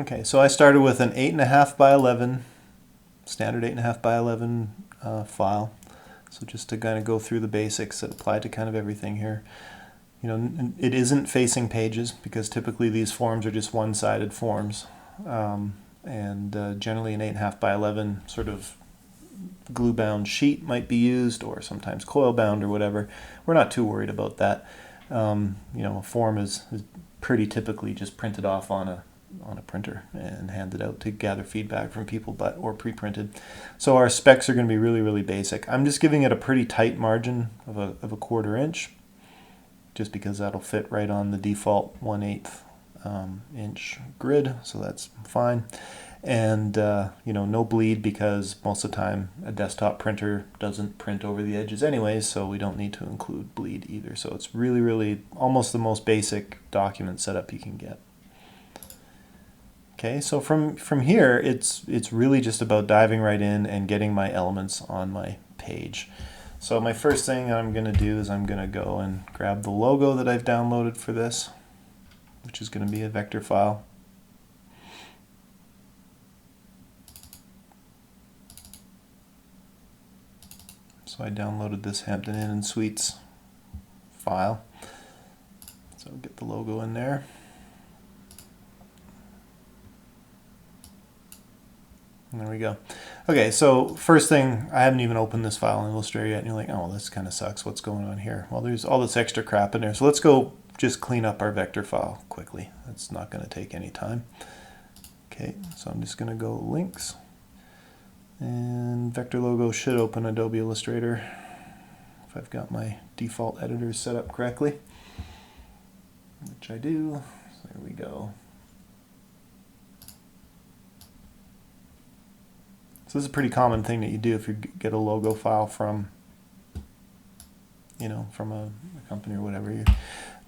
Okay, so I started with an 8.5 by 11, standard 8.5 by 11 file. So just to kind of go through the basics that apply to kind of everything here. You know, it isn't facing pages because typically these forms are just one-sided forms. Generally an 8.5 by 11 sort of glue-bound sheet might be used, or sometimes coil-bound or whatever. We're not too worried about that. You know, a form is pretty typically just printed off on a printer and handed out to gather feedback from people, or pre-printed. So our specs are going to be really, really basic. I'm just giving it a pretty tight margin of a 1/4 inch, just because that'll fit right on the default 1/8 inch grid, so that's fine. And you know, no bleed, because most of the time a desktop printer doesn't print over the edges anyways, so we don't need to include bleed either. So it's really, really almost the most basic document setup you can get. Okay, so from here, it's really just about diving right in and getting my elements on my page. So my first thing I'm going to do is I'm going to go and grab the logo that I've downloaded for this, which is going to be a vector file. So I downloaded this Hampton Inn & Suites file. So get the logo in there. And there we go. Okay, so first thing, I haven't even opened this file in Illustrator yet, and you're like, oh, this kind of sucks. What's going on here? Well, there's all this extra crap in there. So let's go just clean up our vector file quickly. That's not going to take any time. Okay, so I'm just going to go links. And vector logo should open Adobe Illustrator if I've got my default editors set up correctly, which I do. So there we go. So this is a pretty common thing that you do if you get a logo file from, you know, from a company or whatever. You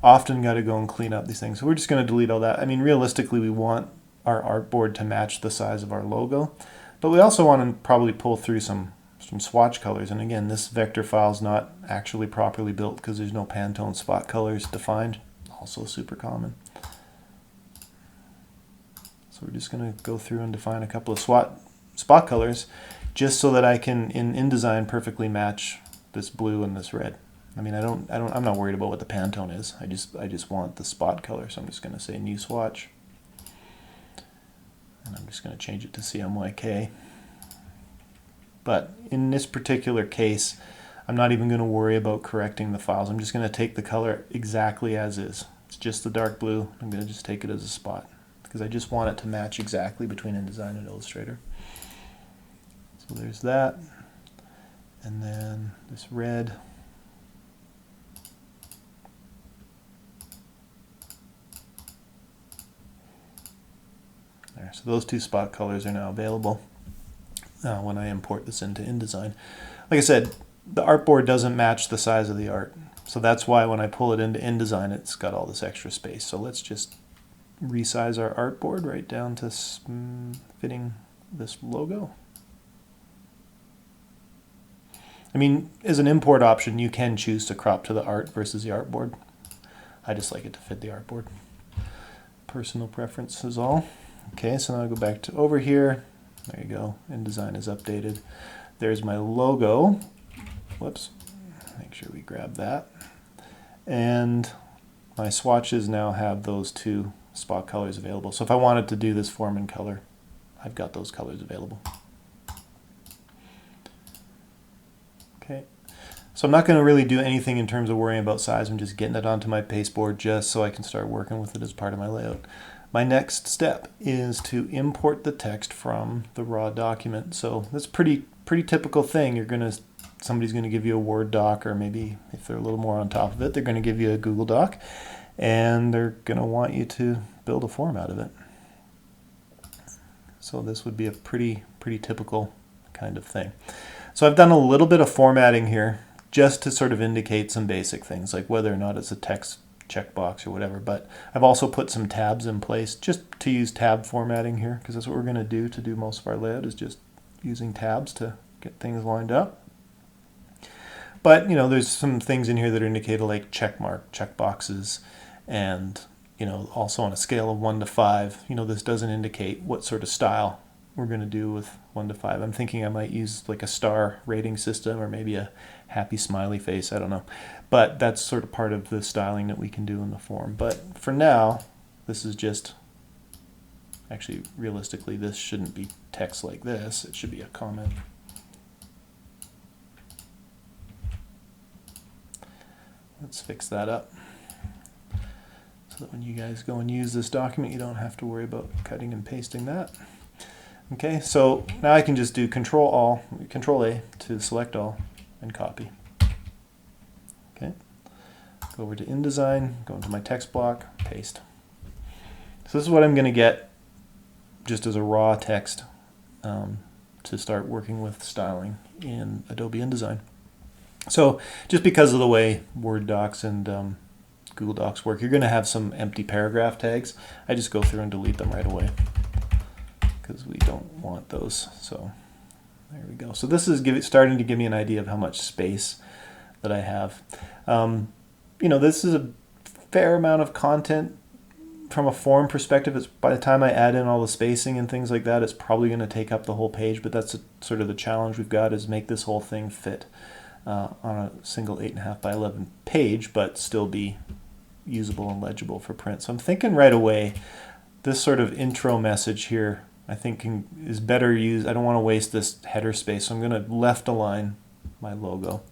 often got to go and clean up these things. So we're just going to delete all that. I mean, realistically, we want our artboard to match the size of our logo, but we also want to probably pull through some swatch colors. And again, this vector file is not actually properly built because there's no Pantone spot colors defined. Also super common. So we're just going to go through and define a couple of spot colors, just so that I can in InDesign perfectly match this blue and this red. I mean, I'm not worried about what the Pantone is. I just want the spot color. So I'm just going to say new swatch, and I'm just going to change it to CMYK. But in this particular case, I'm not even going to worry about correcting the files. I'm just going to take the color exactly as is. It's just the dark blue. I'm going to just take it as a spot because I just want it to match exactly between InDesign and Illustrator. So there's that, and then this red. There, so those two spot colors are now available when I import this into InDesign. Like I said, the artboard doesn't match the size of the art, so that's why when I pull it into InDesign, it's got all this extra space. So let's just resize our artboard right down to fitting this logo. I mean, as an import option, you can choose to crop to the art versus the artboard. I just like it to fit the artboard. Personal preference is all. Okay, so now I go back to over here. There you go. InDesign is updated. There's my logo. Whoops. Make sure we grab that. And my swatches now have those two spot colors available. So if I wanted to do this form in color, I've got those colors available. Okay, so I'm not going to really do anything in terms of worrying about size. I'm just getting it onto my pasteboard just so I can start working with it as part of my layout. My next step is to import the text from the raw document. So that's pretty typical thing. Somebody's going to give you a Word doc, or maybe if they're a little more on top of it, they're going to give you a Google Doc, and they're going to want you to build a form out of it. So this would be a pretty typical kind of thing. So I've done a little bit of formatting here just to sort of indicate some basic things, like whether or not it's a text checkbox or whatever. But I've also put some tabs in place just to use tab formatting here, because that's what we're going to do most of our layout, is just using tabs to get things lined up. But, you know, there's some things in here that are indicated like checkboxes and, also on a scale of 1 to 5, this doesn't indicate what sort of style we're going to do with 1 to 5. I'm thinking I might use like a star rating system or maybe a happy smiley face. I don't know. But that's sort of part of the styling that we can do in the form. But for now, this is just, actually, realistically, this shouldn't be text like this. It should be a comment. Let's fix that up so that when you guys go and use this document, you don't have to worry about cutting and pasting that. Okay, so now I can just do Control A to select all and copy. Okay, go over to InDesign, go into my text block, paste. So this is what I'm going to get just as a raw text to start working with styling in Adobe InDesign. So just because of the way Word docs and Google Docs work, you're going to have some empty paragraph tags. I just go through and delete them right away because we don't want those. So there we go. So this is starting to give me an idea of how much space that I have. This is a fair amount of content from a form perspective. It's, by the time I add in all the spacing and things like that, it's probably going to take up the whole page, but that's sort of the challenge we've got, is make this whole thing fit on a single 8.5 by 11 page, but still be usable and legible for print. So I'm thinking right away, this sort of intro message here, I think is better used. I don't want to waste this header space, so I'm going to left align my logo,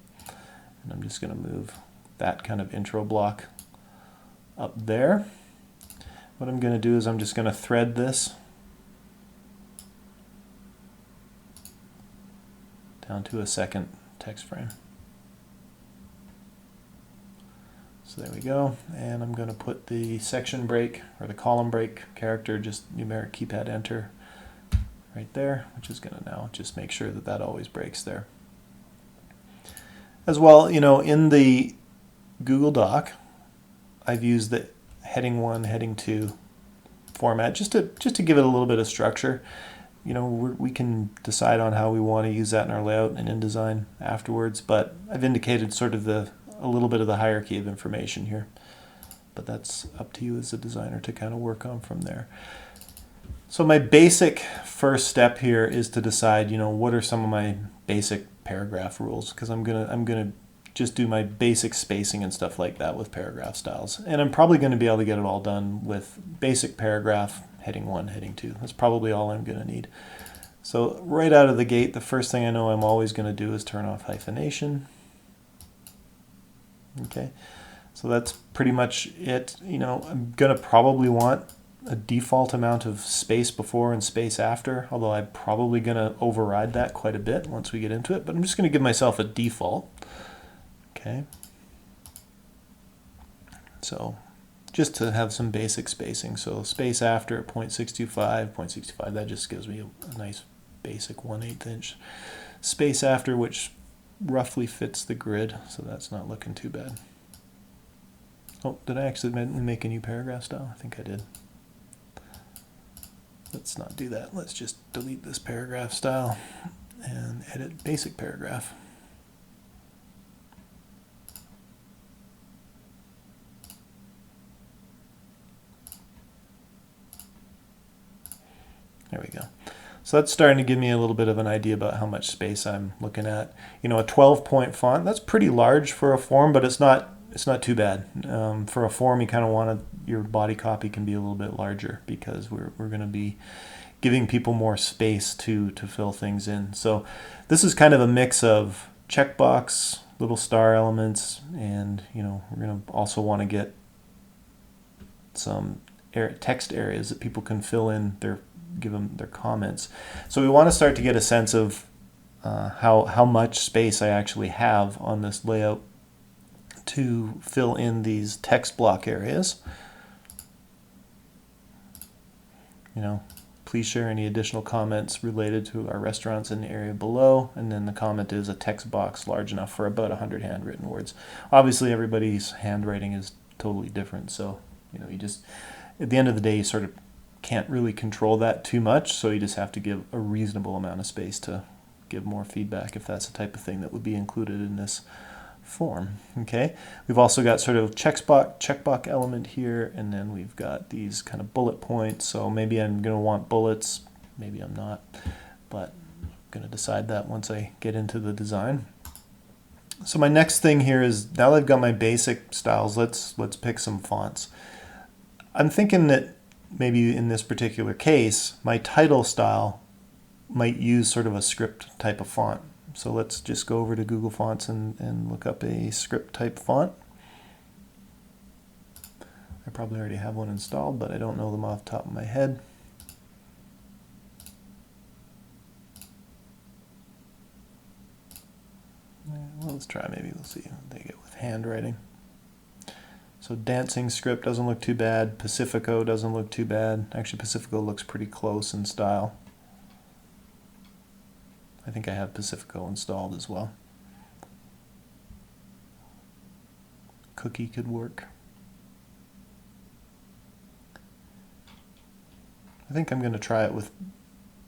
and I'm just going to move that kind of intro block up there. What I'm going to do is I'm just going to thread this down to a second text frame. So there we go, and I'm going to put the section break or the column break character, just numeric keypad enter right there, which is going to now just make sure that that always breaks there. As well, in the Google Doc, I've used the heading 1, heading 2 format just to give it a little bit of structure. We can decide on how we want to use that in our layout and InDesign afterwards, but I've indicated sort of a little bit of the hierarchy of information here. But that's up to you as a designer to kind of work on from there. So my basic first step here is to decide, what are some of my basic paragraph rules, because I'm gonna just do my basic spacing and stuff like that with paragraph styles. And I'm probably going to be able to get it all done with basic paragraph, heading 1, heading 2. That's probably all I'm going to need. So right out of the gate, the first thing I know I'm always going to do is turn off hyphenation. Okay, so that's pretty much it. I'm going to probably want a default amount of space before and space after, although I'm probably going to override that quite a bit once we get into it, but I'm just going to give myself a default. Okay, so just to have some basic spacing. So space after at 0.625, that just gives me a nice basic 1/8 inch space after, which roughly fits the grid, so that's not looking too bad. Oh, did I accidentally make a new paragraph style? I think I did. Let's not do that. Let's just delete this paragraph style and edit basic paragraph. There we go. So that's starting to give me a little bit of an idea about how much space I'm looking at. A 12-point font, that's pretty large for a form, but it's not too bad. For a form, you kind of want your body copy can be a little bit larger because we're going to be giving people more space to fill things in. So this is kind of a mix of checkbox, little star elements, and we're going to also want to get some text areas that people can fill in give them their comments. So we want to start to get a sense of how much space I actually have on this layout to fill in these text block areas. Please share any additional comments related to our restaurants in the area below, and then the comment is a text box large enough for about 100 handwritten words. Obviously everybody's handwriting is totally different, so you just, at the end of the day, you sort of can't really control that too much, so you just have to give a reasonable amount of space to give more feedback if that's the type of thing that would be included in this form. Okay, we've also got sort of checkbox element here, and then we've got these kind of bullet points. So maybe I'm going to want bullets, maybe I'm not, but I'm going to decide that once I get into the design. So my next thing here is, now that I've got my basic styles, let's pick some fonts. I'm thinking that maybe in this particular case, my title style might use sort of a script type of font. So let's just go over to Google Fonts and look up a script type font. I probably already have one installed, but I don't know them off the top of my head. Well, let's try, maybe we'll see what they get with handwriting. So Dancing Script doesn't look too bad. Pacifico doesn't look too bad. Actually, Pacifico looks pretty close in style. I think I have Pacifico installed as well. Cookie could work. I think I'm going to try it with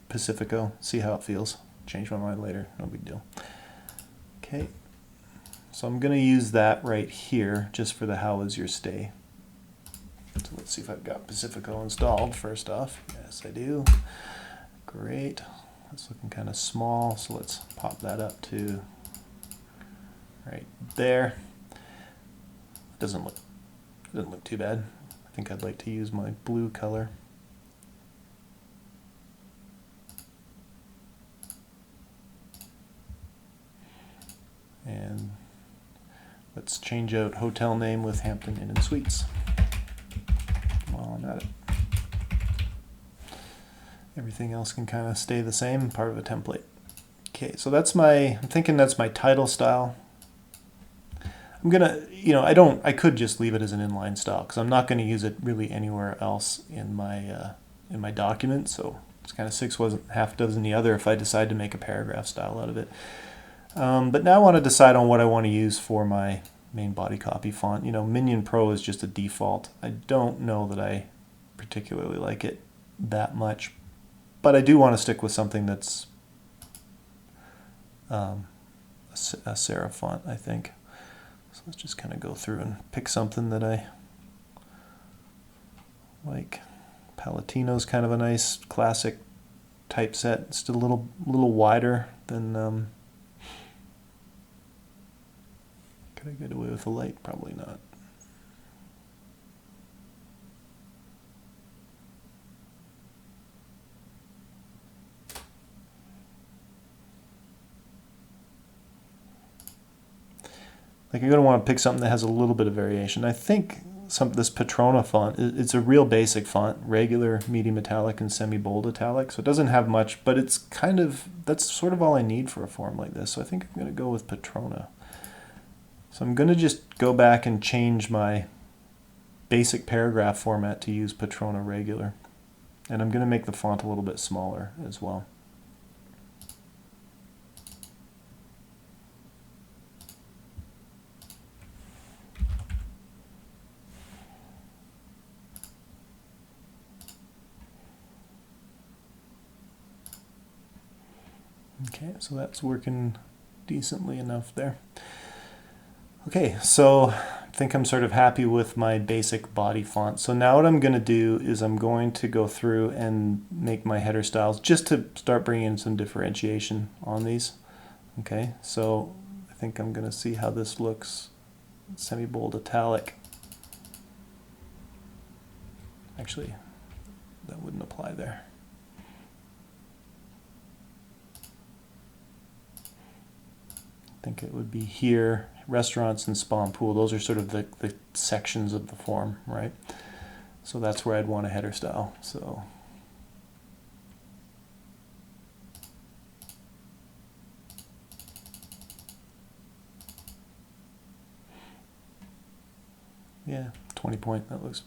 Pacifico, see how it feels. Change my mind later, no big deal. Okay, so I'm going to use that right here just for the how is your stay. So let's see if I've got Pacifico installed first off. Yes, I do. Great. It's looking kind of small, so let's pop that up to right there. Doesn't look too bad. I think I'd like to use my blue color. And let's change out hotel name with Hampton Inn and Suites while I'm at it. Everything else can kind of stay the same, part of a template. Okay, so that's I'm thinking that's my title style. I'm gonna, I could just leave it as an inline style because I'm not going to use it really anywhere else in my document. So it's kind of six wasn't half dozen the other if I decide to make a paragraph style out of it. But now I want to decide on what I want to use for my main body copy font. Minion Pro is just a default. I don't know that I particularly like it that much, but I do want to stick with something that's a serif font, I think. So let's just kind of go through and pick something that I like. Palatino's kind of a nice classic typeset. It's still a little wider than. Could I get away with a light? Probably not. Like you're going to want to pick something that has a little bit of variation. I think this Patrona font, it's a real basic font, regular, medium italic, and semi-bold italic. So it doesn't have much, but it's that's sort of all I need for a form like this. So I think I'm going to go with Patrona. So I'm going to just go back and change my basic paragraph format to use Patrona regular. And I'm going to make the font a little bit smaller as well. Okay, so that's working decently enough there. Okay, so I think I'm sort of happy with my basic body font. So now what I'm going to do is I'm going to go through and make my header styles just to start bringing in some differentiation on these. Okay, so I think I'm going to see how this looks. Semi-bold italic. Actually, that wouldn't apply there. I think it would be here, restaurants and spa and pool. Those are sort of the sections of the form, right? So that's where I'd want a header style. So yeah, 20 point, that looks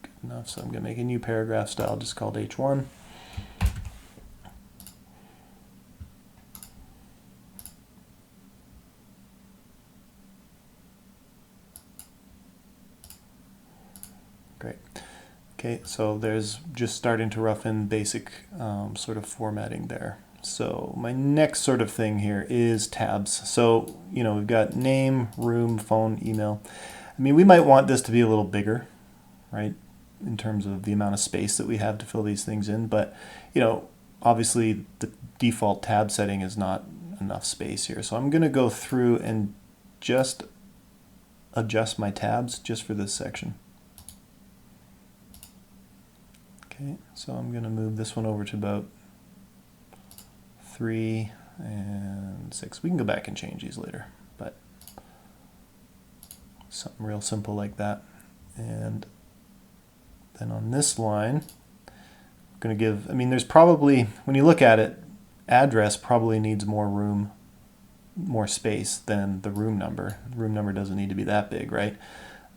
good enough. So I'm going to make a new paragraph style just called H1. Great. Okay, so there's just starting to rough in basic sort of formatting there. So my next sort of thing here is tabs. So, you know, we've got name, room, phone, email. I mean, we might want this to be a little bigger, right, in terms of the amount of space that we have to fill these things in. But, you know, obviously the default tab setting is not enough space here. So I'm going to go through and just adjust my tabs just for this section. Okay, so I'm going to move this one over to about 3 and 6. We can go back and change these later, but something real simple like that. And then on this line, I'm going to give, I mean, there's probably, when you look at it, address probably needs more room, more space than the room number. The room number doesn't need to be that big, right?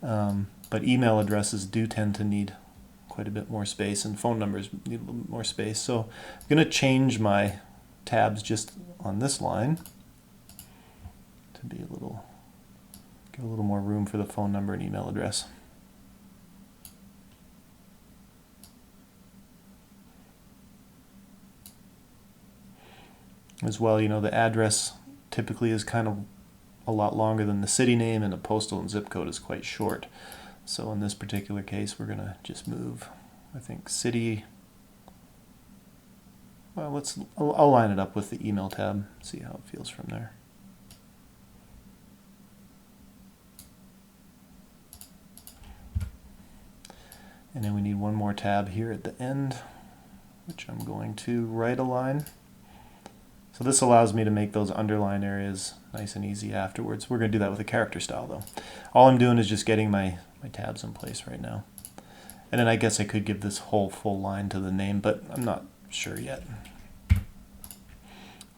But email addresses do tend to need quite a bit more space, and phone numbers need a little bit more space. So I'm going to change my tabs just on this line to be a little, give a little more room for the phone number and email address. As well, you know, the address typically is kind of a lot longer than the city name, and the postal and zip code is quite short. So in this particular case, we're going to just move, I think, city. Well, I'll line it up with the email tab, see how it feels from there. And then we need one more tab here at the end, which I'm going to right align. So this allows me to make those underline areas nice and easy afterwards. We're going to do that with a character style though. All I'm doing is just getting my tabs in place right now. And then I guess I could give this whole full line to the name, but I'm not sure yet.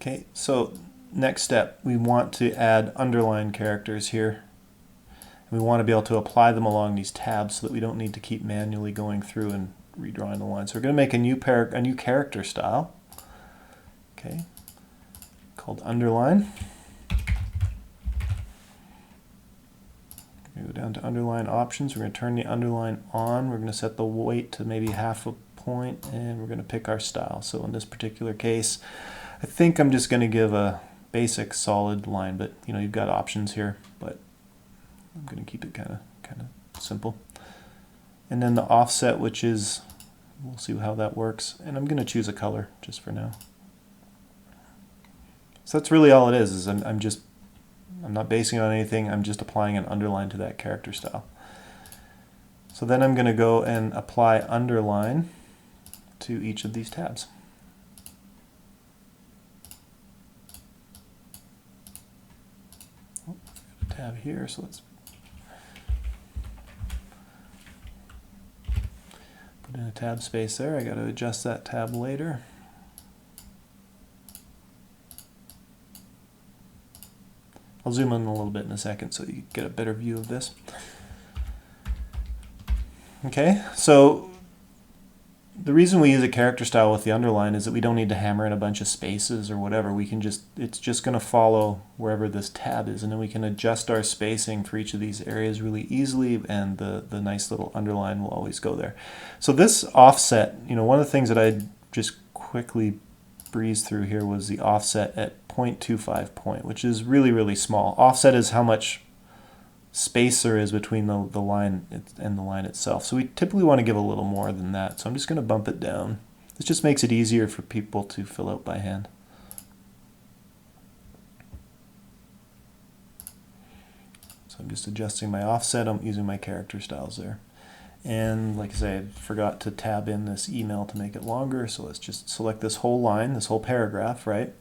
Okay, so next step, we want to add underline characters here. We want to be able to apply them along these tabs so that we don't need to keep manually going through and redrawing the line. So we're going to make a new character style, okay, called underline. We go down to underline options. We're going to turn the underline on. We're going to set the weight to maybe 1/2 point, and we're going to pick our style. So in this particular case, I think I'm just going to give a basic solid line, but you know, you've got options here, but I'm going to keep it kind of simple. And then the offset, which is, we'll see how that works, and I'm going to choose a color just for now. So that's really all it is I'm not basing it on anything, I'm just applying an underline to that character style. So then I'm going to go and apply underline to each of these tabs. Oh, got a tab here, so let's put in a tab space there. I got to adjust that tab later. I'll zoom in a little bit in a second so you get a better view of this. Okay, so the reason we use a character style with the underline is that we don't need to hammer in a bunch of spaces or whatever. We can just, it's just going to follow wherever this tab is, and then we can adjust our spacing for each of these areas really easily, and the nice little underline will always go there. So this offset, you know, one of the things that I just quickly breezed through here was the offset at 0.25 point, which is really, really small. Offset is how much space there is between the line and the line itself. So we typically want to give a little more than that. So I'm just going to bump it down. This just makes it easier for people to fill out by hand. So I'm just adjusting my offset. I'm using my character styles there. And like I say, I forgot to tab in this email to make it longer. So let's just select this whole line, this whole paragraph, right?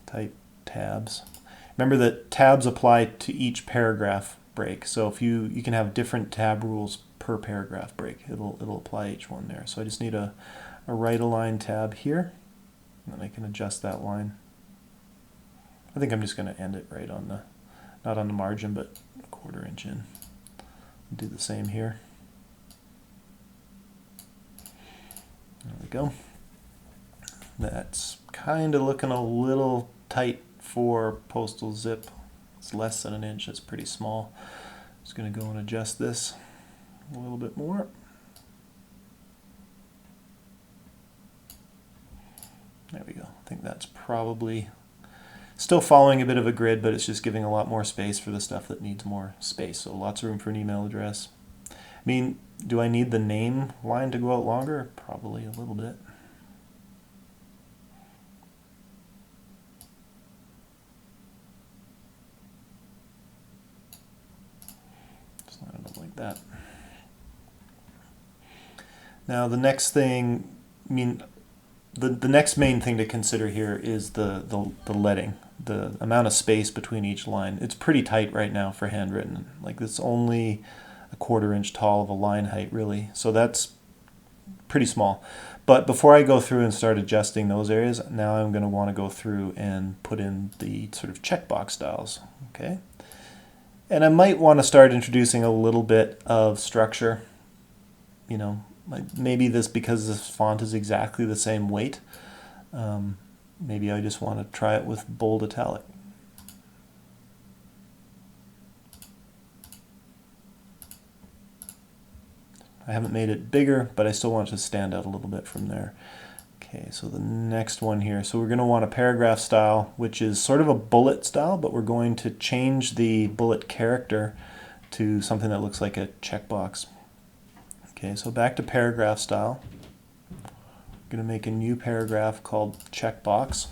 Type tabs. Remember that tabs apply to each paragraph break. So if you can have different tab rules per paragraph break. It'll apply each one there. So I just need a right align tab here, and then I can adjust that line. I think I'm just going to end it right on the, not on the margin, but a 1/4 inch in. Do the same here. There we go. That's kind of looking a little tight for postal zip. It's less than 1 inch. It's pretty small. Just going to go and adjust this a little bit more. There we go. I think that's probably still following a bit of a grid, but it's just giving a lot more space for the stuff that needs more space. So lots of room for an email address. I mean, do I need the name line to go out longer? Probably a little bit. Just line it up like that. Now the next thing, I mean, the next main thing to consider here is the leading, the amount of space between each line. It's pretty tight right now for handwritten. Like it's only a 1/4 inch tall of a line height really. So that's pretty small. But before I go through and start adjusting those areas, now I'm going to want to go through and put in the sort of checkbox styles. Okay. And I might want to start introducing a little bit of structure. You know, maybe this, because this font is exactly the same weight, maybe I just want to try it with bold italic. I haven't made it bigger, but I still want it to stand out a little bit from there. Okay, so the next one here. So we're going to want a paragraph style, which is sort of a bullet style, but we're going to change the bullet character to something that looks like a checkbox. Okay, so back to paragraph style. I'm going to make a new paragraph called checkbox.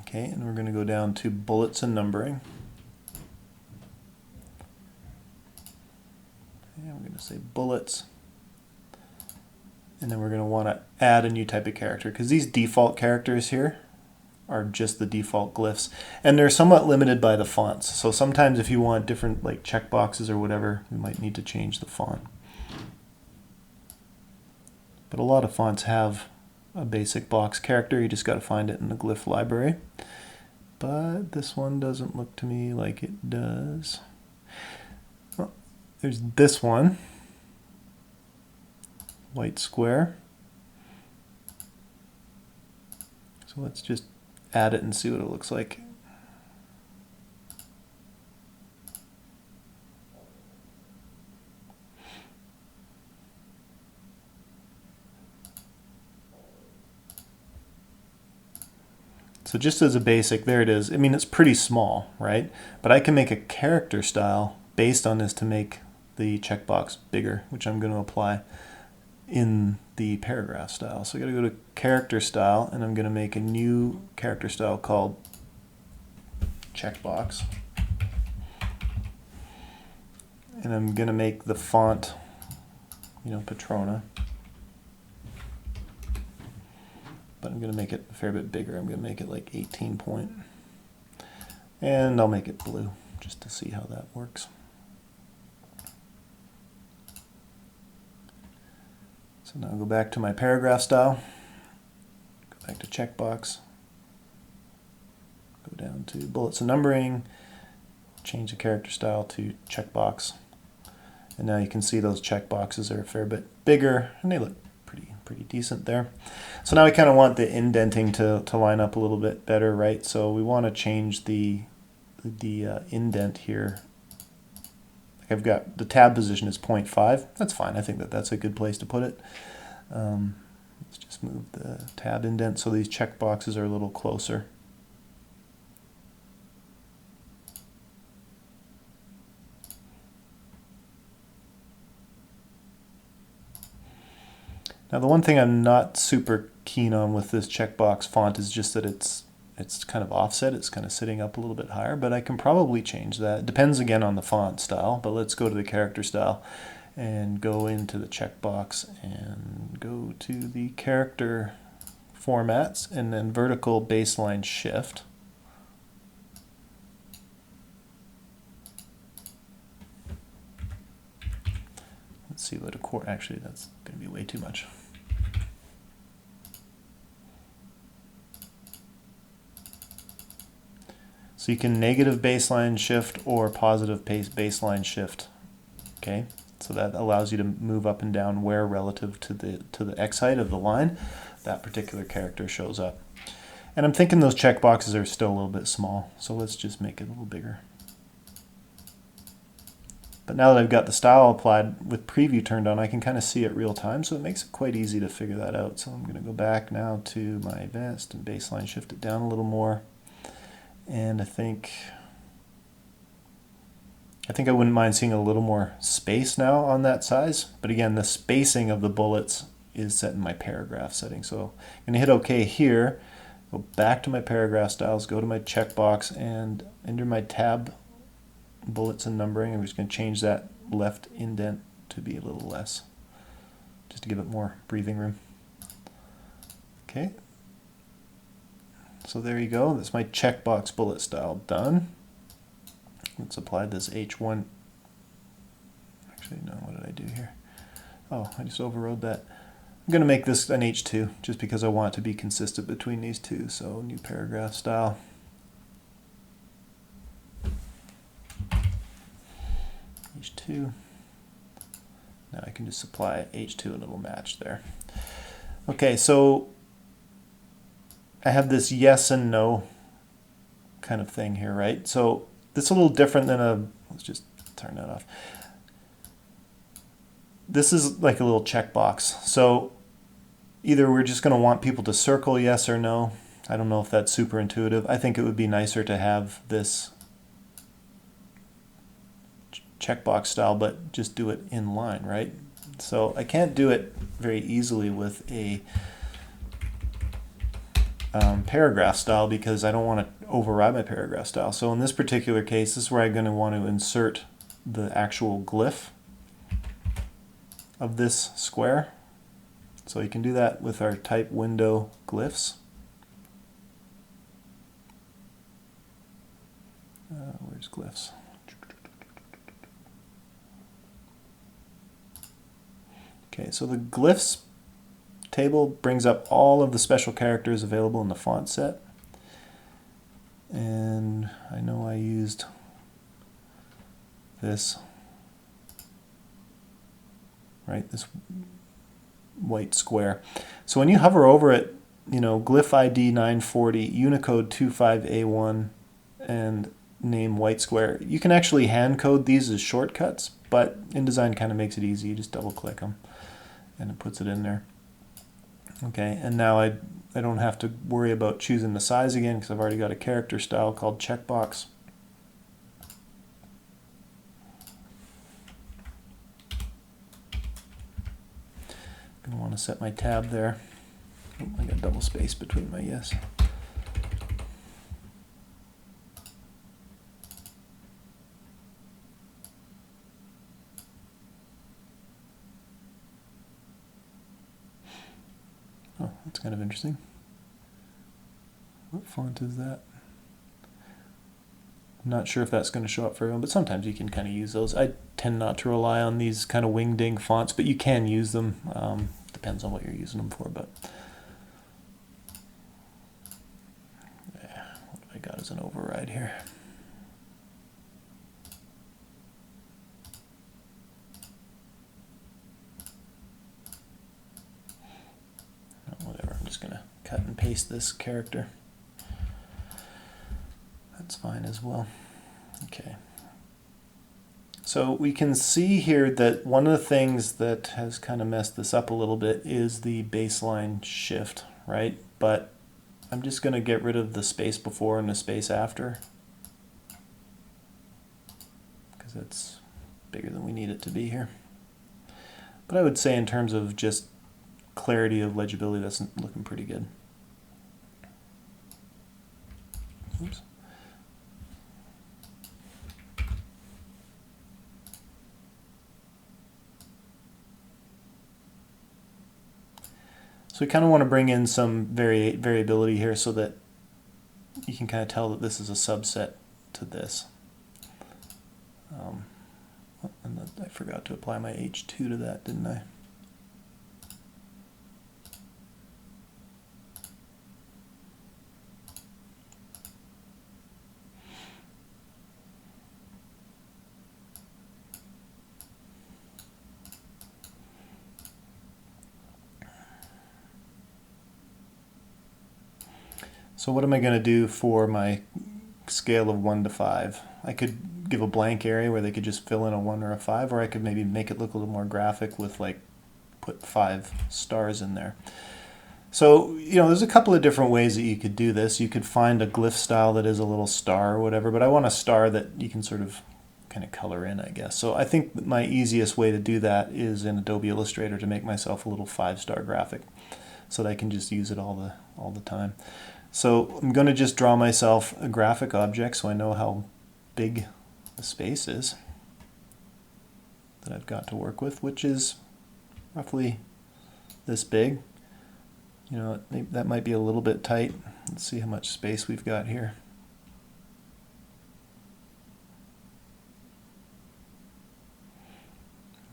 Okay, and we're going to go down to bullets and numbering. Okay, I'm going to say bullets. And then we're going to want to add a new type of character, because these default characters here are just the default glyphs, and they're somewhat limited by the fonts. So sometimes if you want different like checkboxes or whatever, you might need to change the font. But a lot of fonts have a basic box character. You just got to find it in the glyph library. But this one doesn't look to me like it does. Well, there's this one, white square. So let's just add it and see what it looks like. So just as a basic, there it is. I mean, it's pretty small, right? But I can make a character style based on this to make the checkbox bigger, which I'm going to apply in the paragraph style. So I got to go to character style, and I'm going to make a new character style called checkbox. And I'm going to make the font, you know, Patrona. But I'm going to make it a fair bit bigger. I'm going to make it like 18 point. And I'll make it blue just to see how that works. So now I'll go back to my paragraph style, go back to checkbox, go down to bullets and numbering, change the character style to checkbox. And now you can see those checkboxes are a fair bit bigger, and they look pretty decent there. So now we kind of want the indenting to line up a little bit better, right? So we want to change the indent here. Like I've got the tab position is 0.5. That's fine. I think that's a good place to put it. Let's just move the tab indent so these checkboxes are a little closer. Now the one thing I'm not super keen on with this checkbox font is just that it's kind of offset. It's kind of sitting up a little bit higher, but I can probably change that. It depends again on the font style, but let's go to the character style and go into the checkbox and go to the character formats and then vertical baseline shift. Let's see what a quarter, actually that's going to be way too much. So you can negative baseline shift or positive baseline shift. Okay, so that allows you to move up and down where relative to the X height of the line that particular character shows up. And I'm thinking those checkboxes are still a little bit small, so let's just make it a little bigger. But now that I've got the style applied with preview turned on, I can kind of see it real time, so it makes it quite easy to figure that out. So I'm going to go back now to my advanced and baseline, shift it down a little more. And I think I wouldn't mind seeing a little more space now on that size. But again, the spacing of the bullets is set in my paragraph setting. So I'm going to hit OK here, go back to my paragraph styles, go to my checkbox, and enter my tab bullets and numbering. I'm just going to change that left indent to be a little less, just to give it more breathing room. Okay. So there you go. That's my checkbox bullet style done. Let's apply this H1. Actually, no, what did I do here? Oh, I just overrode that. I'm going to make this an H2 just because I want it to be consistent between these two. So new paragraph style. H2. Now I can just apply H2 and it'll match there. Okay, so I have this yes and no kind of thing here, right? So this is a little different than a, let's just turn that off. This is like a little checkbox. So either we're just going to want people to circle yes or no. I don't know if that's super intuitive. I think it would be nicer to have this checkbox style, but just do it in line, right? So I can't do it very easily with a paragraph style because I don't want to override my paragraph style. So in this particular case, this is where I'm going to want to insert the actual glyph of this square. So you can do that with our type window glyphs. Where's glyphs? Okay, so the glyphs table brings up all of the special characters available in the font set. And I know I used this, right, this white square. So when you hover over it, you know, glyph ID 940, Unicode 25A1, and name white square, you can actually hand code these as shortcuts, but InDesign kind of makes it easy. You just double click them and it puts it in there. Okay, and now I don't have to worry about choosing the size again because I've already got a character style called checkbox. I'm going to want to set my tab there. Oh, I got double space between my yes. Oh, that's kind of interesting. What font is that? I'm not sure if that's going to show up for everyone, but sometimes you can kind of use those. I tend not to rely on these kind of wing-ding fonts, but you can use them. Depends on what you're using them for. But yeah, what have I got as an override here? Whatever, I'm just going to cut and paste this character. That's fine as well. Okay. So we can see here that one of the things that has kind of messed this up a little bit is the baseline shift, right? But I'm just going to get rid of the space before and the space after because it's bigger than we need it to be here. But I would say in terms of just clarity of legibility, that's looking pretty good. Oops. So we kind of want to bring in some variability here so that you can kind of tell that this is a subset to this. And I forgot to apply my H2 to that, didn't I? So what am I going to do for my scale of 1 to 5? I could give a blank area where they could just fill in a 1 or a 5, or I could maybe make it look a little more graphic with like put 5 stars in there. So, you know, there's a couple of different ways that you could do this. You could find a glyph style that is a little star or whatever, but I want a star that you can sort of kind of color in, I guess. So I think my easiest way to do that is in Adobe Illustrator to make myself a little 5-star graphic so that I can just use it all the time. So I'm going to just draw myself a graphic object so I know how big the space is that I've got to work with, which is roughly this big. You know, that might be a little bit tight. Let's see how much space we've got here.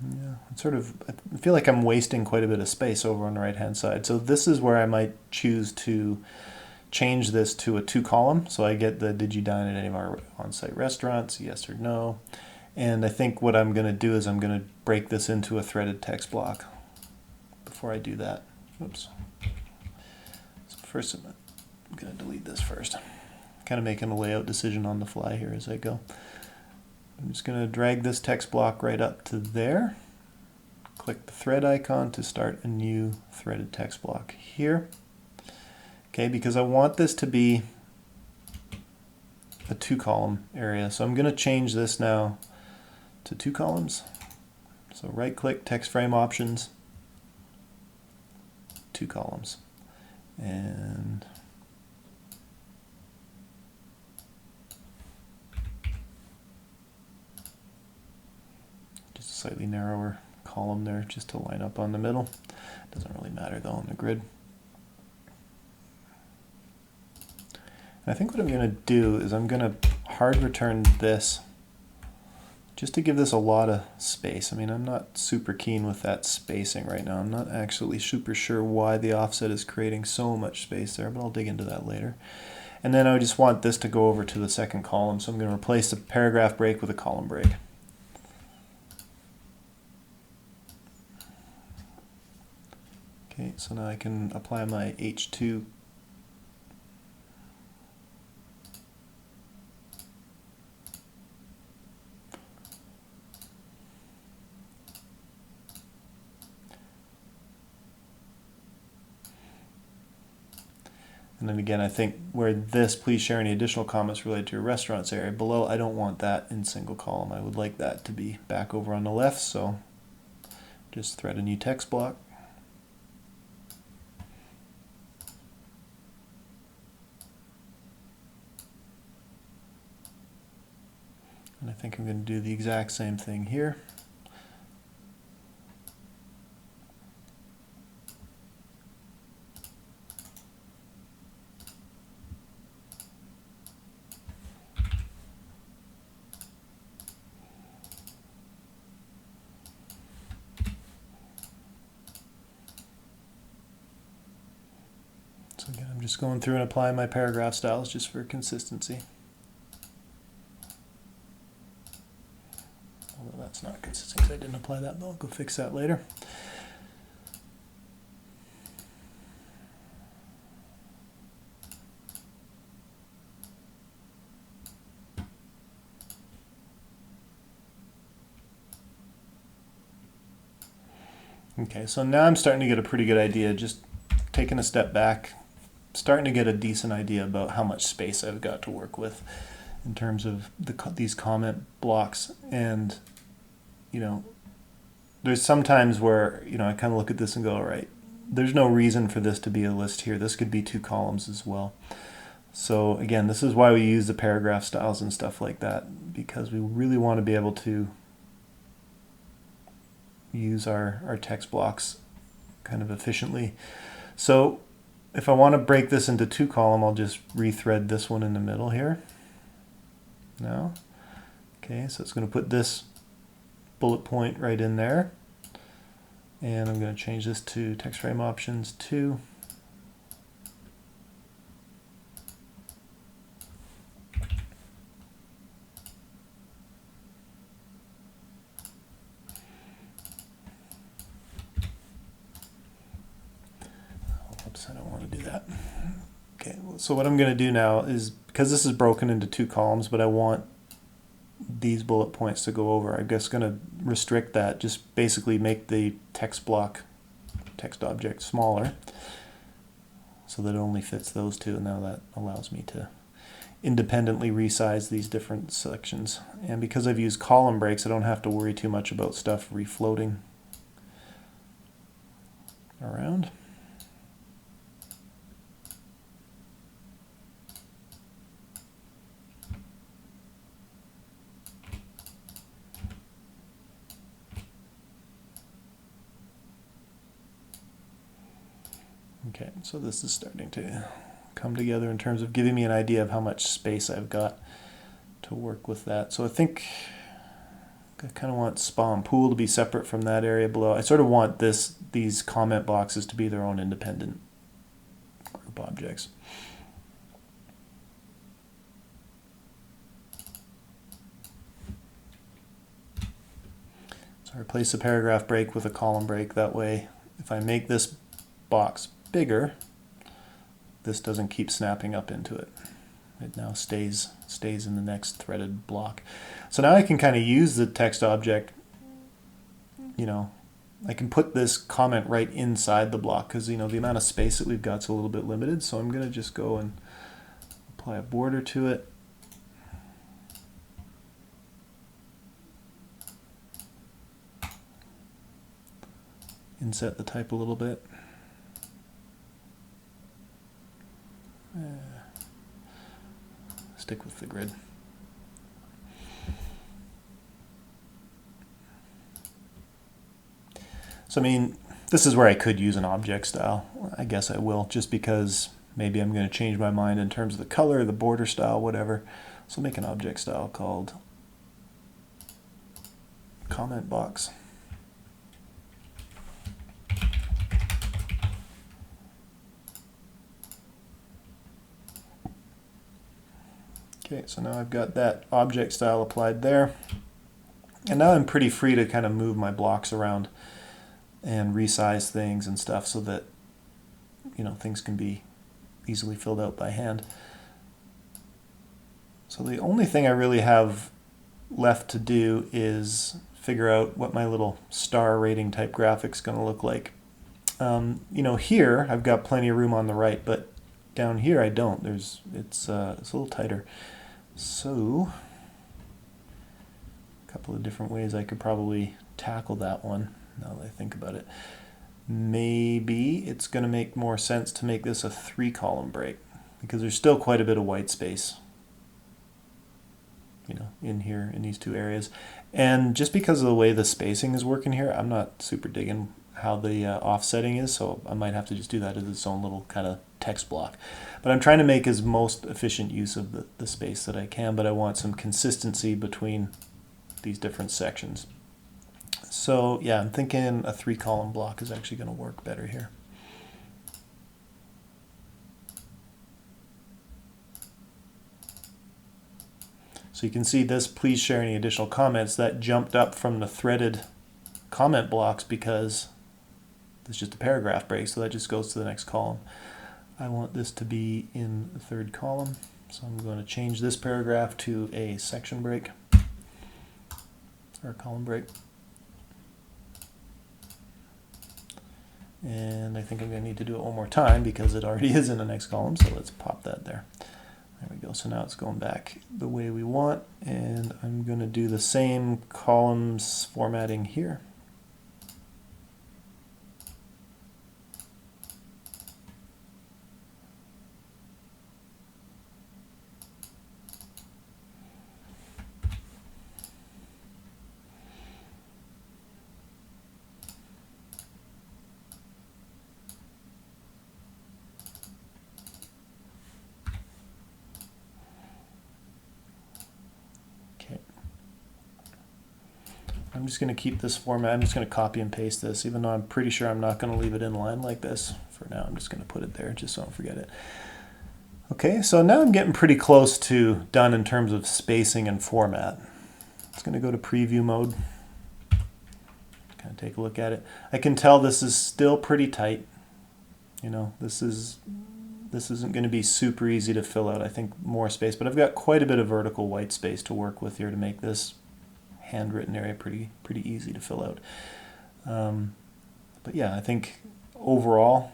Yeah, I feel like I'm wasting quite a bit of space over on the right hand side. So this is where I might choose to change this to a 2-column. So I get the did you dine at any of our on-site restaurants, yes or no. And I think what I'm going to do is I'm going to break this into a threaded text block before I do that. Oops. First, I'm going to delete this first. Kind of making a layout decision on the fly here as I go. I'm just going to drag this text block right up to there. Click the thread icon to start a new threaded text block here. Okay, because I want this to be a 2-column area. So I'm going to change this now to 2 columns. So right click, text frame options, 2 columns. And just a slightly narrower column there just to line up on the middle. Doesn't really matter though on the grid. And I think what I'm going to do is I'm going to hard return this just to give this a lot of space. I mean, I'm not super keen with that spacing right now. I'm not actually super sure why the offset is creating so much space there, but I'll dig into that later. And then I just want this to go over to the 2nd column, so I'm going to replace the paragraph break with a column break. Okay, so now I can apply my H2 . And then again, I think where this, please share any additional comments related to your restaurants area below, I don't want that in single column. I would like that to be back over on the left, so just thread a new text block. And I think I'm going to do the exact same thing here. So again, I'm just going through and applying my paragraph styles just for consistency. Although that's not consistent because I didn't apply that, but I'll go fix that later. Okay, so now I'm starting to get a pretty good idea, just taking a step back, starting to get a decent idea about how much space I've got to work with in terms of these comment blocks. And, you know, there's some times where, you know, I kind of look at this and go, all right, there's no reason for this to be a list here. This could be 2 columns as well. So again, this is why we use the paragraph styles and stuff like that, because we really want to be able to use our text blocks kind of efficiently. So if I want to break this into 2 column, I'll just rethread this one in the middle here. Now, okay, so it's going to put this bullet point right in there. And I'm going to change this to text frame options 2. Oops, I don't want to do that. Okay, so what I'm going to do now is, because this is broken into 2 columns, but I want these bullet points to go over. I'm just going to restrict that, just basically make the text block, text object smaller so that it only fits those two, and now that allows me to independently resize these different sections. And because I've used column breaks, I don't have to worry too much about stuff refloating around. Okay, so this is starting to come together in terms of giving me an idea of how much space I've got to work with that. So I think I kind of want spa and pool to be separate from that area below. I sort of want these comment boxes to be their own independent group objects. So I replace the paragraph break with a column break. That way, if I make this box bigger, this doesn't keep snapping up into it. It now stays in the next threaded block. So now I can kind of use the text object, you know, I can put this comment right inside the block because, you know, the amount of space that we've got is a little bit limited. So I'm going to just go and apply a border to it. Inset the type a little bit. Stick with the grid. So I mean, this is where I could use an object style. I guess I will, just because maybe I'm going to change my mind in terms of the color, the border style, whatever. So make an object style called comment box. Okay, so now I've got that object style applied there. And now I'm pretty free to kind of move my blocks around and resize things and stuff so that, you know, things can be easily filled out by hand. So the only thing I really have left to do is figure out what my little star rating type graphic's going to look like. You know, here I've got plenty of room on the right, but down here I don't. It's a little tighter. So a couple of different ways I could probably tackle that one now that I think about it. Maybe it's going to make more sense to make this a 3-column break because there's still quite a bit of white space, you know, in here in these two areas. And just because of the way the spacing is working here, I'm not super digging how the offsetting is, so I might have to just do that as its own little kind of text block. But I'm trying to make as most efficient use of the space that I can, but I want some consistency between these different sections. So yeah, I'm thinking a 3-column block is actually going to work better here. So you can see this, please share any additional comments, that jumped up from the threaded comment blocks because it's just a paragraph break, so that just goes to the next column. I want this to be in the 3rd column, so I'm going to change this paragraph to a section break, or a column break. And I think I'm going to need to do it one more time because it already is in the next column, so let's pop that there. There we go, so now it's going back the way we want, and I'm going to do the same columns formatting here. I'm just going to keep this format. I'm just going to copy and paste this, even though I'm pretty sure I'm not going to leave it in line like this. For now, I'm just going to put it there just so I don't forget it. Okay, so now I'm getting pretty close to done in terms of spacing and format. It's going to go to preview mode. Kind of take a look at it. I can tell this is still pretty tight. You know, this is This isn't going to be super easy to fill out. I think more space, but I've got quite a bit of vertical white space to work with here to make this handwritten area pretty easy to fill out. But yeah, I think overall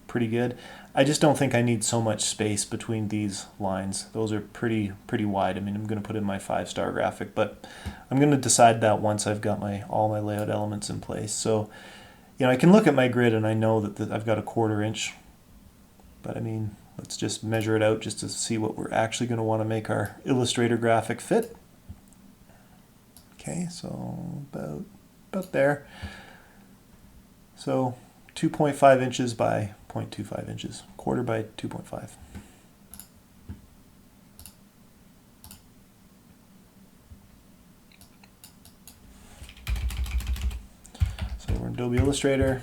pretty good. I just don't think I need so much space between these lines. Those are pretty wide. I mean, I'm going to put in my 5-star graphic, but I'm going to decide that once I've got all my layout elements in place. So, you know, I can look at my grid and I know that I've got a 1/4 inch, but I mean, let's just measure it out just to see what we're actually going to want to make our Illustrator graphic fit. Okay, so about there. So 2.5 inches by 0.25 inches, 1/4 by 2.5. So we're in Adobe Illustrator.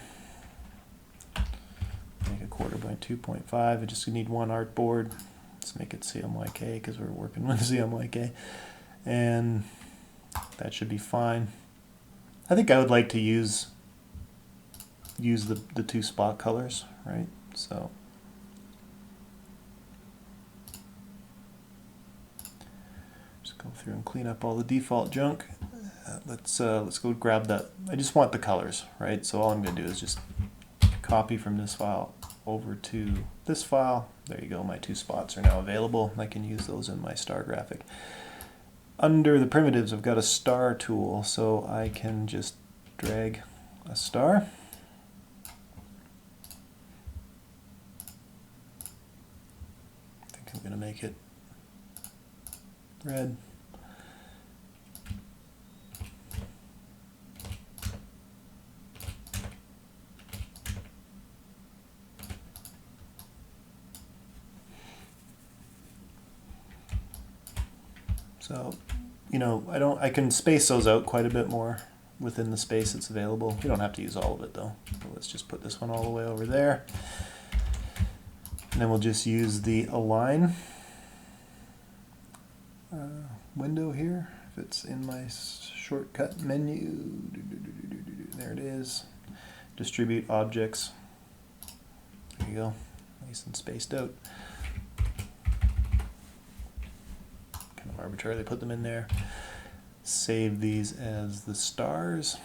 Make a 1/4 by 2.5. I just need one artboard. Let's make it CMYK because we're working with CMYK. And that should be fine. I think I would like to use the 2 spot colors, right? So just go through and clean up all the default junk. Let's go grab that. I just want the colors, right? So all I'm going to do is just copy from this file over to this file. There you go. My 2 spots are now available. I can use those in my star graphic. Under the primitives, I've got a star tool, so I can just drag a star. I'm going to make it red. So, you know, I can space those out quite a bit more within the space that's available. You don't have to use all of it though. So let's just put this one all the way over there. And then we'll just use the align window here. If it's in my shortcut menu, there it is. Distribute objects. There you go, nice and spaced out. Kind of arbitrarily put them in there. Save these as the stars.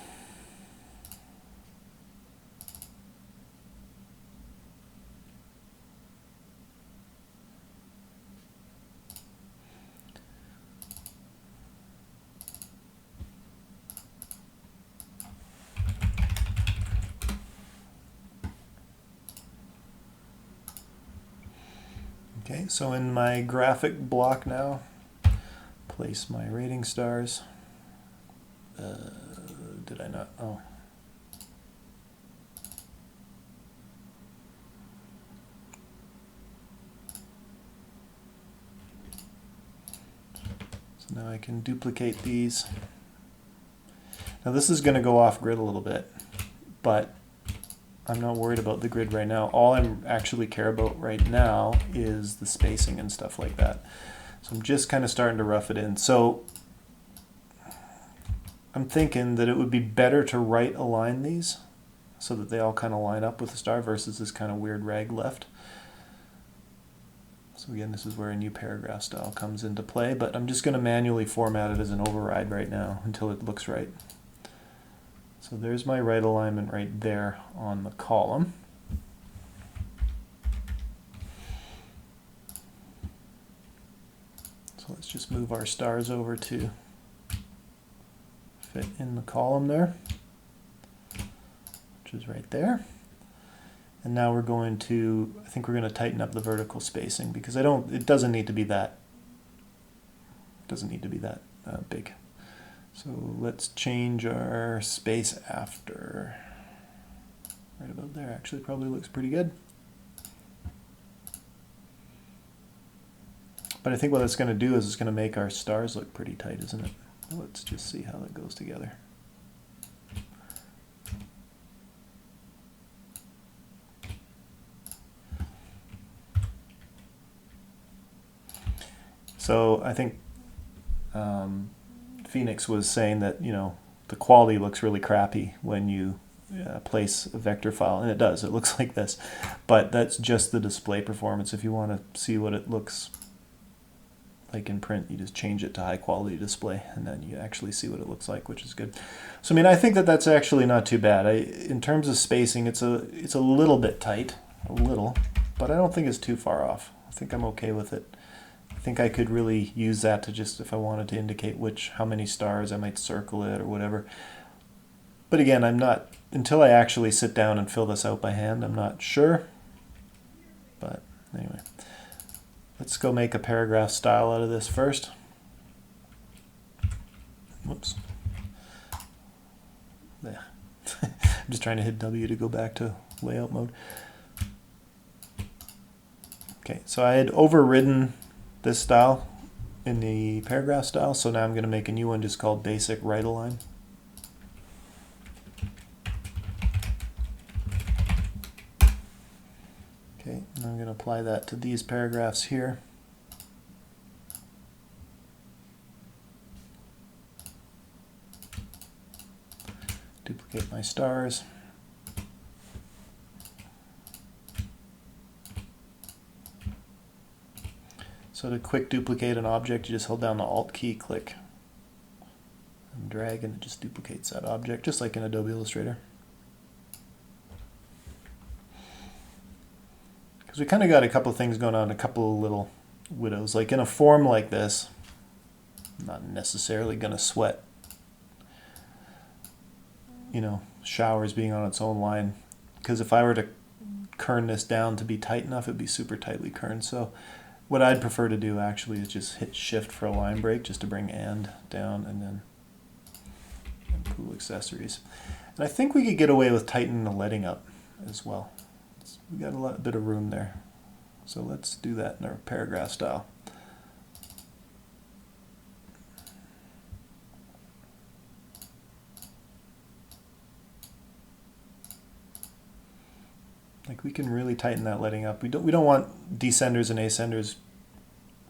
Okay, so in my graphic block now, place my rating stars. Did I not? Oh. So now I can duplicate these. Now this is going to go off grid a little bit, but I'm not worried about the grid right now. All I actually care about right now is the spacing and stuff like that. So I'm just kind of starting to rough it in. So I'm thinking that it would be better to right align these so that they all kind of line up with the star versus this kind of weird rag left. So again, this is where a new paragraph style comes into play, but I'm just going to manually format it as an override right now until it looks right. So there's my right alignment right there on the column. So let's just move our stars over to fit in the column there, which is right there. And now we're going to, I think we're going to tighten up the vertical spacing because it doesn't need to be that big. So let's change our space after. Right about there actually probably looks pretty good. But I think what it's going to do is it's going to make our stars look pretty tight, isn't it? Let's just see how that goes together. So I think Phoenix was saying that, you know, the quality looks really crappy when you place a vector file, and it does. It looks like this, but that's just the display performance. If you want to see what it looks like in print, you just change it to high quality display, and then you actually see what it looks like, which is good. So I mean, I think that that's actually not too bad. In terms of spacing, it's a little bit tight, a little, but I don't think it's too far off. I think I'm okay with it. I think I could really use that to just, if I wanted to indicate how many stars, I might circle it or whatever. But again, I'm not, until I actually sit down and fill this out by hand, I'm not sure. But anyway, let's go make a paragraph style out of this first. Whoops. Yeah. I'm just trying to hit W to go back to layout mode. Okay, so I had overridden this style in the paragraph style, so now I'm going to make a new one just called basic right align. Okay, and I'm going to apply that to these paragraphs here. Duplicate my stars. So to quick duplicate an object, you just hold down the Alt key, click, and drag, and it just duplicates that object, just like in Adobe Illustrator. Because we kind of got a couple of things going on, a couple of little widows. Like in a form like this, I'm not necessarily going to sweat, showers being on its own line. Because if I were to kern this down to be tight enough, it'd be super tightly kerned. So what I'd prefer to do actually is just hit Shift for a line break, just to bring and down, and then cool accessories. And I think we could get away with tightening the leading up as well. We got a bit of room there. So let's do that in our paragraph style. Like, we can really tighten that leading up. We don't want descenders and ascenders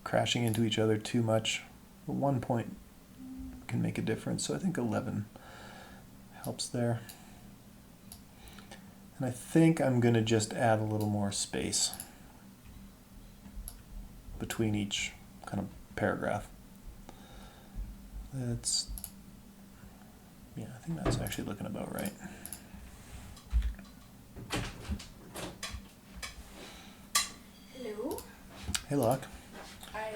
crashing into each other too much. But 1 point can make a difference. So I think 11 helps there. And I think I'm going to just add a little more space between each kind of paragraph. Yeah, I think that's actually looking about right. Hello. Hey, Locke. I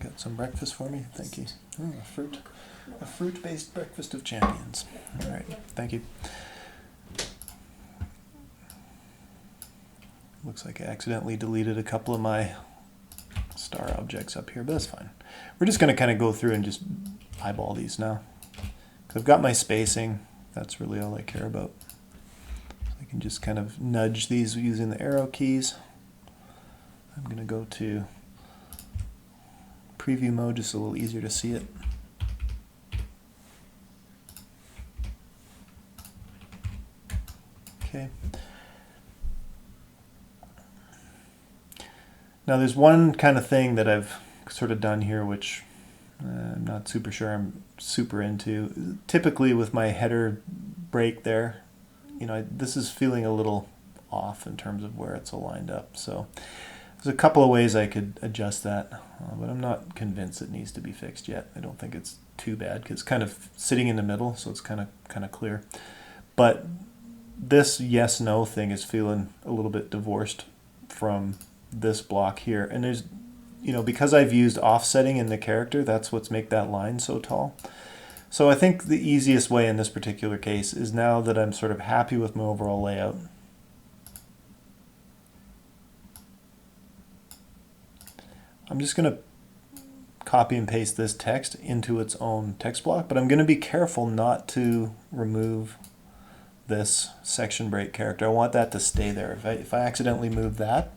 Got some breakfast for me? Thank you. Oh, a fruit-based breakfast of champions. All right, thank you. Looks like I accidentally deleted a couple of my star objects up here, but that's fine. We're just going to kind of go through and just eyeball these now. I've got my spacing. That's really all I care about. So I can just kind of nudge these using the arrow keys. I'm going to go to preview mode, just a little easier to see it. Okay. Now there's one kind of thing that I've sort of done here which I'm not super sure I'm super into. Typically with my header break there, this is feeling a little off in terms of where it's aligned up. So there's a couple of ways I could adjust that, but I'm not convinced it needs to be fixed yet. I don't think it's too bad because it's kind of sitting in the middle, so it's kind of clear. But this yes/no thing is feeling a little bit divorced from this block here, and there's, because I've used offsetting in the character, that's what's make that line so tall. So I think the easiest way in this particular case is, now that I'm sort of happy with my overall layout, I'm just going to copy and paste this text into its own text block, but I'm going to be careful not to remove this section break character. I want that to stay there. If I accidentally move that,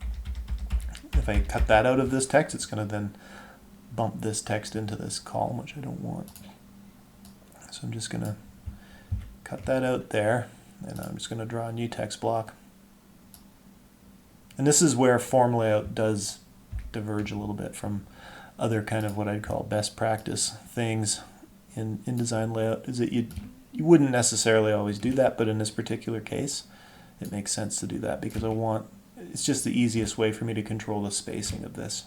if I cut that out of this text, it's going to then bump this text into this column, which I don't want. So I'm just going to cut that out there, and I'm just going to draw a new text block. And this is where form layout does diverge a little bit from other kind of what I'd call best practice things in design layout, is that You wouldn't necessarily always do that, but in this particular case, it makes sense to do that because it's just the easiest way for me to control the spacing of this.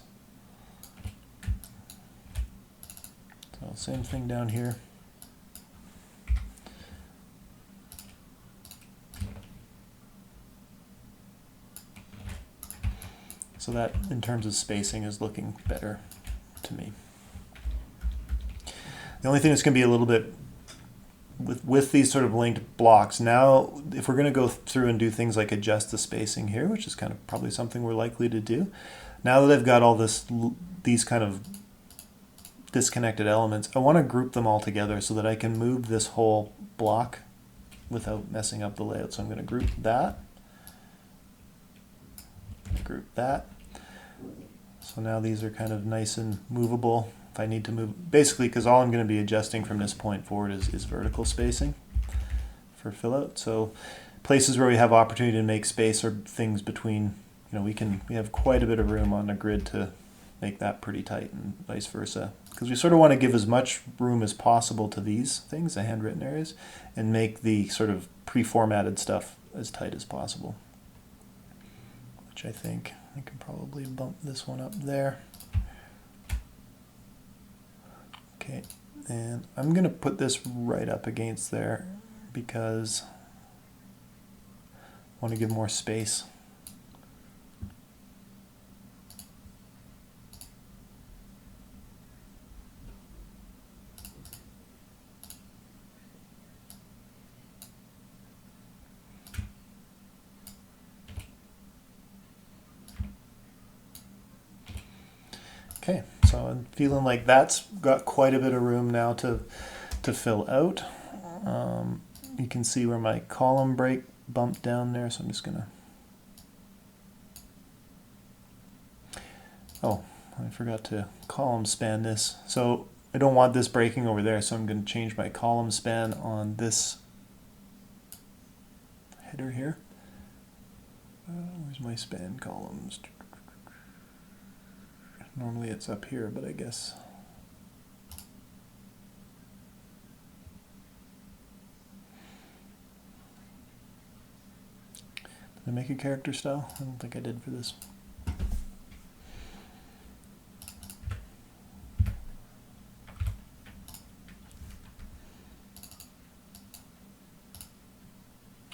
So same thing down here. So that, in terms of spacing, is looking better to me. The only thing that's going to be a little bit with these sort of linked blocks, now if we're going to go through and do things like adjust the spacing here, which is kind of probably something we're likely to do, now that I've got all these kind of disconnected elements, I want to group them all together so that I can move this whole block without messing up the layout. So I'm going to group that, group that. So now these are kind of nice and movable. If I need to move, basically, because all I'm going to be adjusting from this point forward is vertical spacing for fill out. So places where we have opportunity to make space are things between, we have quite a bit of room on the grid to make that pretty tight and vice versa. Because we sort of want to give as much room as possible to these things, the handwritten areas, and make the sort of pre-formatted stuff as tight as possible. Which I think I can probably bump this one up there. Okay, and I'm going to put this right up against there because I want to give more space. Okay, so I'm feeling like that's got quite a bit of room now to fill out. You can see where my column break bumped down there, so I'm just gonna... Oh, I forgot to column span this. So I don't want this breaking over there, so I'm going to change my column span on this header here. Where's my span columns? Normally it's up here, but I guess... Did I make a character style? I don't think I did for this.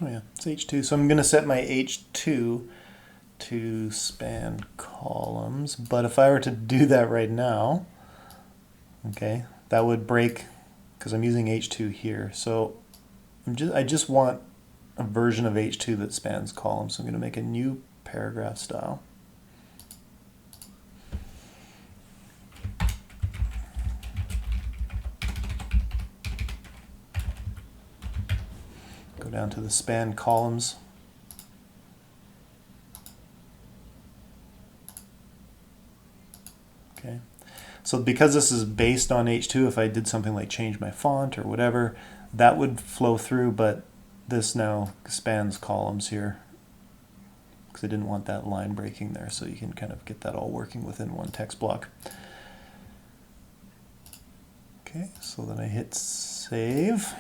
Oh yeah, it's H2. So I'm going to set my H2 to span columns, but if I were to do that right now, okay, that would break because I'm using H2 here. So I just want a version of H2 that spans columns. So I'm going to make a new paragraph style. Go down to the span columns. Okay. So because this is based on H2, if I did something like change my font or whatever, that would flow through, but this now spans columns here because I didn't want that line breaking there, so you can kind of get that all working within one text block. Okay, so then I hit save,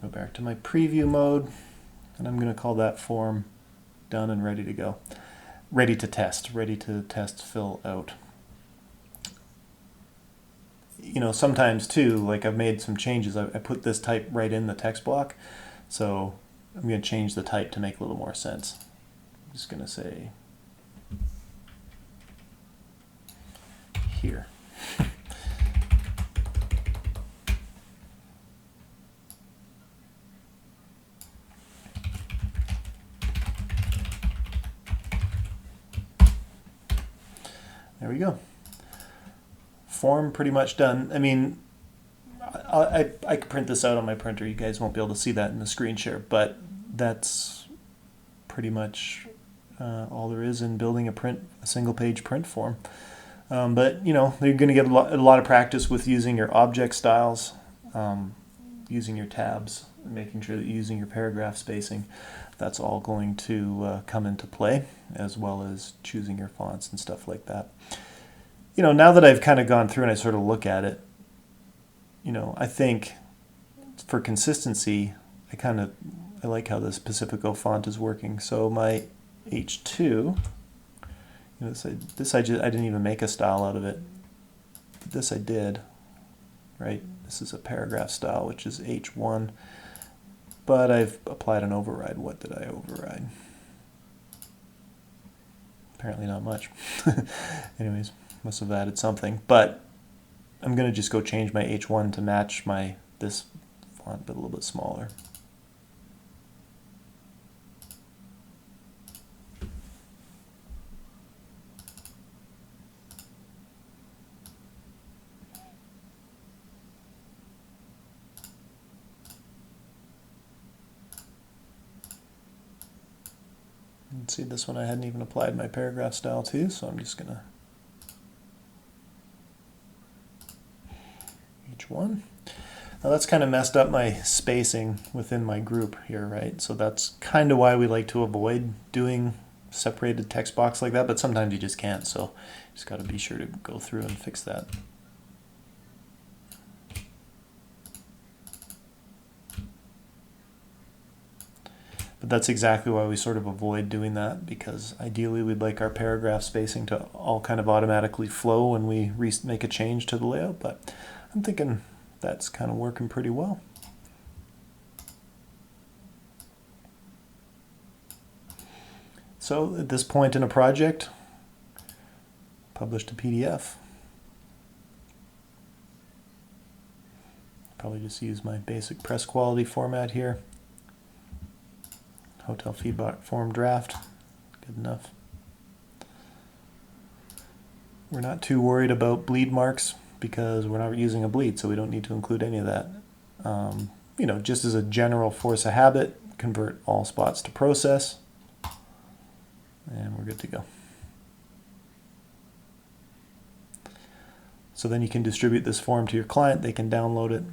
go back to my preview mode, and I'm going to call that form done and ready to go. Ready to test fill out. Sometimes too, like I've made some changes. I put this type right in the text block, so I'm going to change the type to make a little more sense. I'm just going to say here. There we go. Form pretty much done. I mean, I could print this out on my printer. You guys won't be able to see that in the screen share, but that's pretty much all there is in building a single page print form. But you're going to get a lot of practice with using your object styles, using your tabs, making sure that you're using your paragraph spacing. That's all going to come into play, as well as choosing your fonts and stuff like that. Now that I've kind of gone through and I sort of look at it, I think for consistency, I like how this Pacifico font is working. So my H2, you know, I didn't even make a style out of it. This I did, right? This is a paragraph style, which is H1, but I've applied an override. What did I override? Apparently not much. Anyways, must have added something, but I'm going to just go change my H1 to match this font, but a little bit smaller. See, this one I hadn't even applied my paragraph style to, so I'm just gonna H1. Now that's kind of messed up my spacing within my group here, right? So that's kind of why we like to avoid doing separated text box like that, but sometimes you just can't, so you just got to be sure to go through and fix that. But that's exactly why we sort of avoid doing that, because ideally we'd like our paragraph spacing to all kind of automatically flow when we make a change to the layout, but I'm thinking that's kind of working pretty well. So at this point in a project, publish to PDF. Probably just use my basic press quality format here. Hotel feedback form draft, good enough. We're not too worried about bleed marks because we're not using a bleed, so we don't need to include any of that. You know, just as a general force of habit, convert all spots to process, and we're good to go. So then you can distribute this form to your client, they can download it.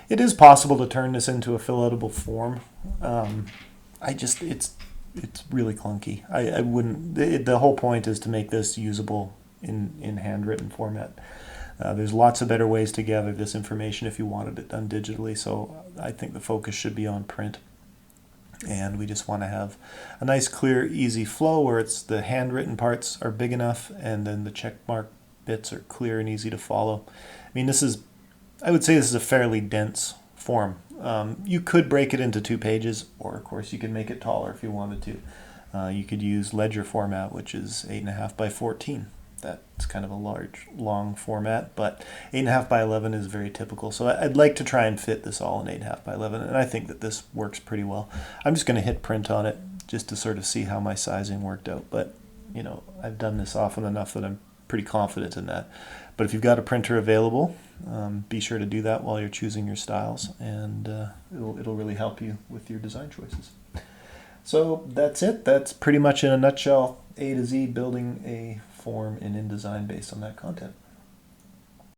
It is possible to turn this into a fill-outable form. It's really clunky. I wouldn't. The whole point is to make this usable in handwritten format. There's lots of better ways to gather this information if you wanted it done digitally. So I think the focus should be on print, and we just want to have a nice, clear, easy flow where it's the handwritten parts are big enough, and then the check mark bits are clear and easy to follow. I mean, I would say this is a fairly dense form. You could break it into 2 pages, or of course you could make it taller if you wanted to. You could use ledger format, which is 8.5 by 14. That's kind of a large, long format, but 8.5 by 11 is very typical. So I'd like to try and fit this all in 8.5 by 11, and I think that this works pretty well. I'm just going to hit print on it just to sort of see how my sizing worked out. But you know, I've done this often enough that I'm pretty confident in that. But if you've got a printer available, be sure to do that while you're choosing your styles, and it'll really help you with your design choices. So that's it. That's pretty much in a nutshell A to Z building a form in InDesign based on that content.